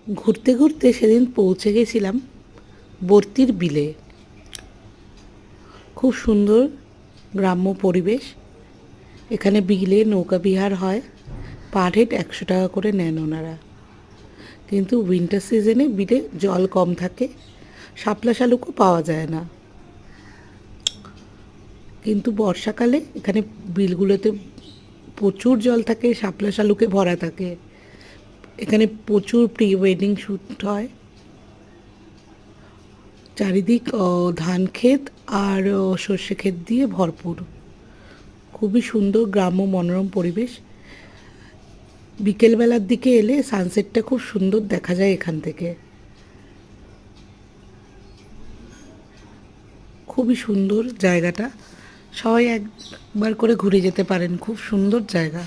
ঘুরতে ঘুরতে সেদিন পৌঁছে গেছিলাম বর্তির বিলে। খুব সুন্দর গ্রাম্য পরিবেশ। এখানে বিলে নৌকা বিহার হয়, পার হেড 100 টাকা করে নেন ওনারা। কিন্তু উইন্টার সিজনে বিলে জল কম থাকে, শাপলা শালুকও পাওয়া যায় না। কিন্তু বর্ষাকালে এখানে বিলগুলোতে প্রচুর জল থাকে, শাপলা শালুকে ভরা থাকে। এখানে প্রচুর প্রি ওয়েডিং শ্যুট হয়। চারিদিক ধান ক্ষেত আর সর্ষে ক্ষেত দিয়ে ভরপুর। খুবই সুন্দর গ্রাম্য মনোরম পরিবেশ। বিকেলবেলার দিকে এলে সানসেটটা খুব সুন্দর দেখা যায় এখান থেকে। খুবই সুন্দর জায়গাটা, সবাই একবার করে ঘুরে যেতে পারেন, খুব সুন্দর জায়গা।